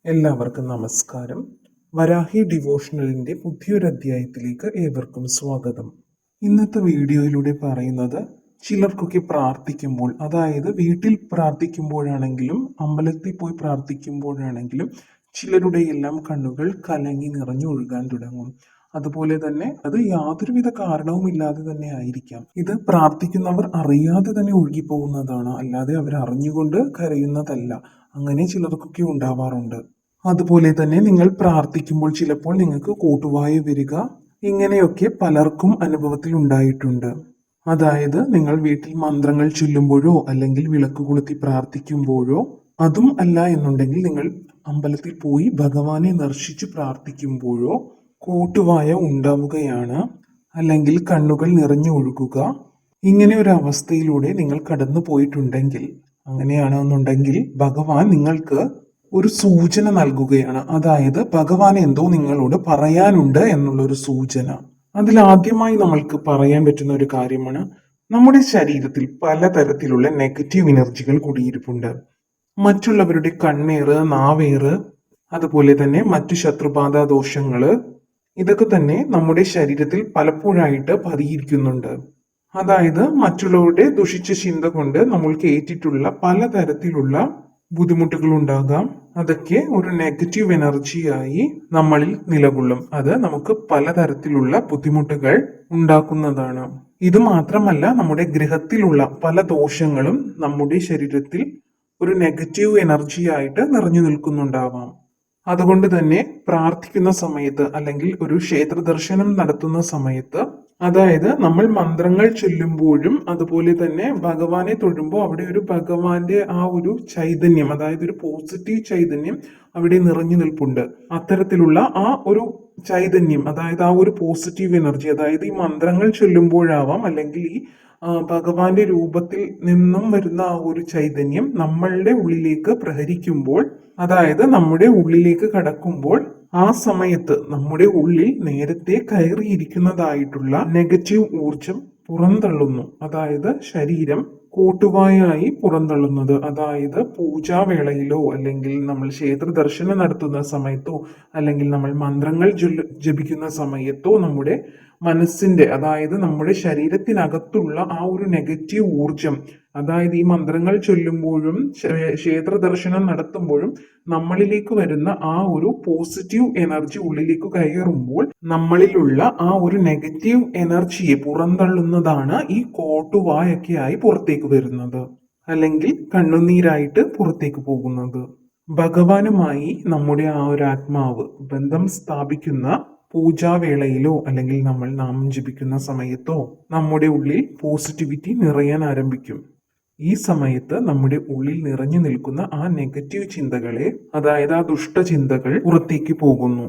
എല്ലാവർക്കും നമസ്കാരം. വരാഹി ഡിവോഷണലിന്റെ പുതിയൊരു അധ്യായത്തിലേക്ക് ഏവർക്കും സ്വാഗതം. ഇന്നത്തെ വീഡിയോയിലൂടെ പറയുന്നത് ചിലർക്കൊക്കെ പ്രാർത്ഥിക്കുമ്പോൾ, അതായത് വീട്ടിൽ പ്രാർത്ഥിക്കുമ്പോഴാണെങ്കിലും അമ്പലത്തിൽ പോയി പ്രാർത്ഥിക്കുമ്പോഴാണെങ്കിലും ചിലരുടെ എല്ലാം കണ്ണുകൾ കലങ്ങി നിറഞ്ഞൊഴുകാൻ തുടങ്ങും. അതുപോലെ തന്നെ അത് യാതൊരുവിധ കാരണവുമില്ലാതെ തന്നെ ആയിരിക്കാം. ഇത് പ്രാർത്ഥിക്കുന്നവർ അറിയാതെ തന്നെ ഒഴുകിപ്പോകുന്നതാണ്, അല്ലാതെ അവർ അറിഞ്ഞുകൊണ്ട് കരയുന്നതല്ല. അങ്ങനെ ചിലർക്കൊക്കെ ഉണ്ടാവാറുണ്ട്. അതുപോലെ തന്നെ നിങ്ങൾ പ്രാർത്ഥിക്കുമ്പോൾ ചിലപ്പോൾ നിങ്ങൾക്ക് കോട്ടുവായ വരിക, ഇങ്ങനെയൊക്കെ പലർക്കും അനുഭവത്തിൽ ഉണ്ടായിട്ടുണ്ട്. അതായത് നിങ്ങൾ വീട്ടിൽ മന്ത്രങ്ങൾ ചൊല്ലുമ്പോഴോ അല്ലെങ്കിൽ വിളക്ക് കൊളുത്തി പ്രാർത്ഥിക്കുമ്പോഴോ, അതും അല്ല എന്നുണ്ടെങ്കിൽ നിങ്ങൾ അമ്പലത്തിൽ പോയി ഭഗവാനെ ദർശിച്ചു പ്രാർത്ഥിക്കുമ്പോഴോ കോട്ടുവായ ഉണ്ടാവുകയാണ്, അല്ലെങ്കിൽ കണ്ണുകൾ നിറഞ്ഞു ഒഴുകുക. ഇങ്ങനെ ഒരു അവസ്ഥയിലൂടെ നിങ്ങൾ കടന്നു പോയിട്ടുണ്ടെങ്കിൽ, അങ്ങനെയാണെന്നുണ്ടെങ്കിൽ ഭഗവാൻ നിങ്ങൾക്ക് ഒരു സൂചന നൽകുകയാണ്. അതായത് ഭഗവാൻ എന്തോ നിങ്ങളോട് പറയാനുണ്ട് എന്നുള്ളൊരു സൂചന. അതിലാദ്യമായി നമ്മൾക്ക് പറയാൻ പറ്റുന്ന ഒരു കാര്യമാണ്, നമ്മുടെ ശരീരത്തിൽ പലതരത്തിലുള്ള നെഗറ്റീവ് എനർജികൾ കുടിയിരിപ്പുണ്ട്. മറ്റുള്ളവരുടെ കണ്ണേറ്, നാവേറ്, അതുപോലെ തന്നെ മറ്റു ശത്രുബാധ ദോഷങ്ങള്, ഇതൊക്കെ തന്നെ നമ്മുടെ ശരീരത്തിൽ പലപ്പോഴായിട്ട് പതിയിരിക്കുന്നുണ്ട്. അതായത് മറ്റുള്ളവരുടെ ദുഷിച്ച ചിന്ത കൊണ്ട് നമ്മൾക്ക് ഏറ്റിട്ടുള്ള പലതരത്തിലുള്ള ബുദ്ധിമുട്ടുകൾ ഉണ്ടാകാം. അതൊക്കെ ഒരു നെഗറ്റീവ് എനർജിയായി നമ്മളിൽ നിലകൊള്ളും. അത് നമുക്ക് പലതരത്തിലുള്ള ബുദ്ധിമുട്ടുകൾ ഉണ്ടാക്കുന്നതാണ്. ഇത് മാത്രമല്ല, നമ്മുടെ ഗ്രഹത്തിലുള്ള പല ദോഷങ്ങളും നമ്മുടെ ശരീരത്തിൽ ഒരു നെഗറ്റീവ് എനർജിയായിട്ട് നിറഞ്ഞു നിൽക്കുന്നുണ്ടാവാം. അതുകൊണ്ട് തന്നെ പ്രാർത്ഥിക്കുന്ന സമയത്ത് അല്ലെങ്കിൽ ഒരു ക്ഷേത്ര ദർശനം നടത്തുന്ന സമയത്ത്, അതായത് നമ്മൾ മന്ത്രങ്ങൾ ചൊല്ലുമ്പോഴും അതുപോലെ തന്നെ ഭഗവാനെ തൊഴുമ്പോൾ അവിടെ ഒരു ഭഗവാന്റെ ആ ഒരു ചൈതന്യം, അതായത് ഒരു പോസിറ്റീവ് ചൈതന്യം അവിടെ നിറഞ്ഞു നിൽപ്പുണ്ട്. അത്തരത്തിലുള്ള ആ ഒരു ചൈതന്യം, അതായത് ആ ഒരു പോസിറ്റീവ് എനർജി, അതായത് ഈ മന്ത്രങ്ങൾ ചൊല്ലുമ്പോഴാവാം, അല്ലെങ്കിൽ ഈ ഭഗവാന്റെ രൂപത്തിൽ നിന്നും വരുന്ന ആ ഒരു ചൈതന്യം നമ്മളുടെ ഉള്ളിലേക്ക് പ്രഹരിക്കുമ്പോൾ, അതായത് നമ്മുടെ ഉള്ളിലേക്ക് കടക്കുമ്പോൾ, ആ സമയത്ത് നമ്മുടെ ഉള്ളിൽ നേരത്തെ കയറിയിരിക്കുന്നതായിട്ടുള്ള നെഗറ്റീവ് ഊർജം പുറന്തള്ളുന്നു. അതായത് ശരീരം കോട്ടുവായായി പുറന്തള്ളുന്നത്, അതായത് പൂജാവേളയിലോ അല്ലെങ്കിൽ നമ്മൾ ക്ഷേത്ര ദർശനം നടത്തുന്ന സമയത്തോ അല്ലെങ്കിൽ നമ്മൾ മന്ത്രങ്ങൾ ജപിക്കുന്ന സമയത്തോ നമ്മുടെ മനസ്സിന്റെ, അതായത് നമ്മുടെ ശരീരത്തിനകത്തുള്ള ആ ഒരു നെഗറ്റീവ് ഊർജം, അതായത് ഈ മന്ത്രങ്ങൾ ചൊല്ലുമ്പോഴും ക്ഷേത്ര ദർശനം നടത്തുമ്പോഴും നമ്മളിലേക്ക് വരുന്ന ആ ഒരു പോസിറ്റീവ് എനർജി ഉള്ളിലേക്ക് കയറുമ്പോൾ നമ്മളിലുള്ള ആ ഒരു നെഗറ്റീവ് എനർജിയെ പുറന്തള്ളുന്നതാണ് ഈ കോട്ടുവായൊക്കെ ആയി പുറത്തേക്ക് വരുന്നത്, അല്ലെങ്കിൽ കണ്ണുനീരായിട്ട് പുറത്തേക്ക് പോകുന്നത്. ഭഗവാനുമായി നമ്മുടെ ആ ഒരു ആത്മാവ് ബന്ധം സ്ഥാപിക്കുന്ന പൂജാവേളയിലോ അല്ലെങ്കിൽ നമ്മൾ നാമം ജപിക്കുന്ന സമയത്തോ നമ്മുടെ ഉള്ളിൽ പോസിറ്റിവിറ്റി നിറയാൻ ആരംഭിക്കും. ഈ സമയത്ത് നമ്മുടെ ഉള്ളിൽ നിറഞ്ഞു നിൽക്കുന്ന ആ നെഗറ്റീവ് ചിന്തകളെ, അതായത് ആ ദുഷ്ടചിന്തകൾ പുറത്തേക്ക് പോകുന്നു.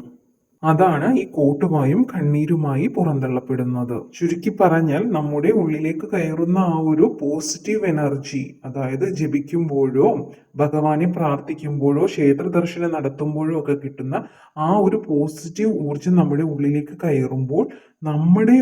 അതാണ് ഈ കോട്ടുവായും കണ്ണീരുമായി പുറന്തള്ളപ്പെടുന്നത്. ചുരുക്കി പറഞ്ഞാൽ നമ്മുടെ ഉള്ളിലേക്ക് കയറുന്ന ആ ഒരു പോസിറ്റീവ് എനർജി, അതായത് ജപിക്കുമ്പോഴോ ഭഗവാനെ പ്രാർത്ഥിക്കുമ്പോഴോ ക്ഷേത്ര ദർശനം നടത്തുമ്പോഴോ ഒക്കെ കിട്ടുന്ന ആ ഒരു പോസിറ്റീവ് ഊർജം നമ്മുടെ ഉള്ളിലേക്ക് കയറുമ്പോൾ നമ്മുടെ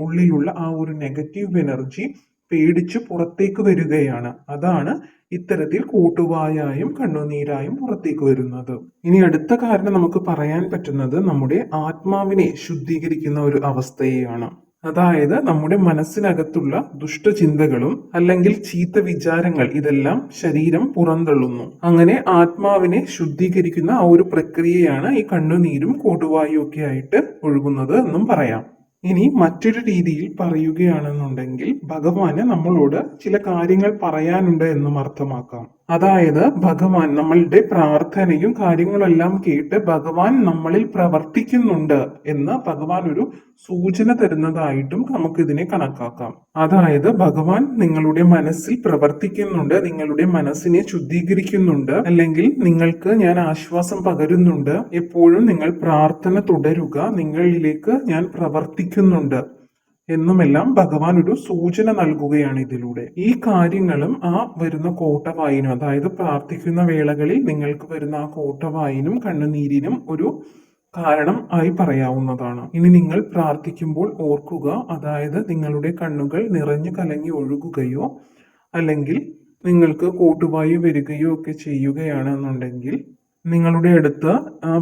ഉള്ളിലുള്ള ആ ഒരു നെഗറ്റീവ് എനർജി പേടിച്ച് പുറത്തേക്ക് വരികയാണ്. അതാണ് ഇത്തരത്തിൽ കൂട്ടുവായായും കണ്ണുനീരായും പുറത്തേക്ക് വരുന്നത്. ഇനി അടുത്ത കാരണം നമുക്ക് പറയാൻ പറ്റുന്നത് നമ്മുടെ ആത്മാവിനെ ശുദ്ധീകരിക്കുന്ന ഒരു അവസ്ഥയെയാണ്. അതായത് നമ്മുടെ മനസ്സിനകത്തുള്ള ദുഷ്ടചിന്തകളും അല്ലെങ്കിൽ ചീത്ത വിചാരങ്ങൾ, ഇതെല്ലാം ശരീരം പുറന്തള്ളുന്നു. അങ്ങനെ ആത്മാവിനെ ശുദ്ധീകരിക്കുന്ന ആ ഒരു പ്രക്രിയയാണ് ഈ കണ്ണുനീരും കോട്ടുവായും ഒക്കെ ആയിട്ട് ഒഴുകുന്നത് എന്നും പറയാം. ഇനി മറ്റൊരു രീതിയിൽ പറയുകയാണെന്നുണ്ടെങ്കിൽ, ഭഗവാന് നമ്മളോട് ചില കാര്യങ്ങൾ പറയാനുണ്ട് എന്നും അർത്ഥമാക്കാം. അതായത് ഭഗവാൻ നമ്മളുടെ പ്രാർത്ഥനയും കാര്യങ്ങളെല്ലാം കേട്ട് ഭഗവാൻ നമ്മളിൽ പ്രവർത്തിക്കുന്നുണ്ട് എന്ന് ഭഗവാൻ ഒരു സൂചന തരുന്നതായിട്ടും നമുക്കിതിനെ കണക്കാക്കാം. അതായത് ഭഗവാൻ നിങ്ങളുടെ മനസ്സിൽ പ്രവർത്തിക്കുന്നുണ്ട്, നിങ്ങളുടെ മനസ്സിനെ ശുദ്ധീകരിക്കുന്നുണ്ട്, അല്ലെങ്കിൽ നിങ്ങൾക്ക് ഞാൻ ആശ്വാസം പകരുന്നുണ്ട്, എപ്പോഴും നിങ്ങൾ പ്രാർത്ഥന തുടരുക, നിങ്ങളിലേക്ക് ഞാൻ പ്രവർത്തിക്കുന്നുണ്ട് എന്നുമെല്ലാം ഭഗവാൻ ഒരു സൂചന നൽകുകയാണ് ഇതിലൂടെ. ഈ കാര്യങ്ങളും ആ വരുന്ന കോട്ടവായിനും, അതായത് പ്രാർത്ഥിക്കുന്ന വേളകളിൽ നിങ്ങൾക്ക് വരുന്ന ആ കോട്ടവായിനും കണ്ണുനീരിനും ഒരു കാരണം ആയി പറയാവുന്നതാണ്. ഇനി നിങ്ങൾ പ്രാർത്ഥിക്കുമ്പോൾ ഓർക്കുക, അതായത് നിങ്ങളുടെ കണ്ണുകൾ നിറഞ്ഞു കലങ്ങി ഒഴുകുകയോ അല്ലെങ്കിൽ നിങ്ങൾക്ക് കോട്ടുവായു വരികയോ ഒക്കെ ചെയ്യുകയാണെന്നുണ്ടെങ്കിൽ നിങ്ങളുടെ അടുത്ത്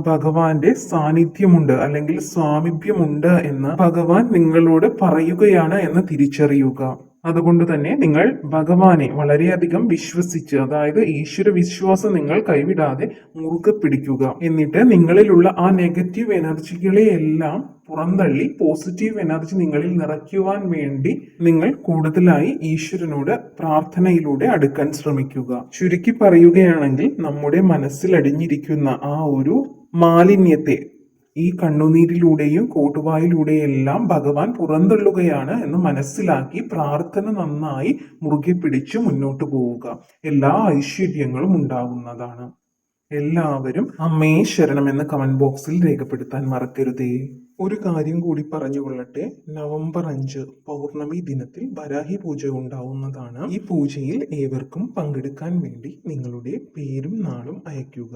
ഭഗവാന്റെ സാന്നിധ്യമുണ്ട് അല്ലെങ്കിൽ സ്വാമീപ്യമുണ്ട് എന്ന് ഭഗവാൻ നിങ്ങളോട് പറയുകയാണ് എന്ന് തിരിച്ചറിയുക. അതുകൊണ്ട് തന്നെ നിങ്ങൾ ഭഗവാനെ വളരെയധികം വിശ്വസിച്ച്, അതായത് ഈശ്വര വിശ്വാസം നിങ്ങൾ കൈവിടാതെ മുറുകെ പിടിക്കുക. എന്നിട്ട് നിങ്ങളിലുള്ള ആ നെഗറ്റീവ് എനർജികളെ എല്ലാം പുറന്തള്ളി പോസിറ്റീവ് എനർജി നിങ്ങളിൽ നിറയ്ക്കുവാൻ വേണ്ടി നിങ്ങൾ കൂടുതലായി ഈശ്വരനോട് പ്രാർത്ഥനയിലൂടെ അടുക്കാൻ ശ്രമിക്കുക. ചുരുക്കി പറയുകയാണെങ്കിൽ നമ്മുടെ മനസ്സിൽ അടിഞ്ഞിരിക്കുന്ന ആ ഒരു മാലിന്യത്തെ ഈ കണ്ണുനീരിലൂടെയും കോട്ടുവായിലൂടെയും എല്ലാം ഭഗവാൻ പുറന്തള്ളുകയാണ് എന്ന് മനസ്സിലാക്കി പ്രാർത്ഥന നന്നായി മുറുകെ പിടിച്ച് മുന്നോട്ട് പോവുക. എല്ലാ ഐശ്വര്യങ്ങളും ഉണ്ടാകുന്നതാണ്. എല്ലാവരും അമ്മേ ശരണം എന്ന് കമന്റ് ബോക്സിൽ രേഖപ്പെടുത്താൻ മറക്കരുതേ. ഒരു കാര്യം കൂടി പറഞ്ഞുകൊള്ളട്ടെ, നവംബർ 5 പൗർണമി ദിനത്തിൽ വരാഹി പൂജ ഉണ്ടാവുന്നതാണ്. ഈ പൂജയിൽ ഏവർക്കും പങ്കെടുക്കാൻ വേണ്ടി നിങ്ങളുടെ പേരും നാളും അയയ്ക്കുക.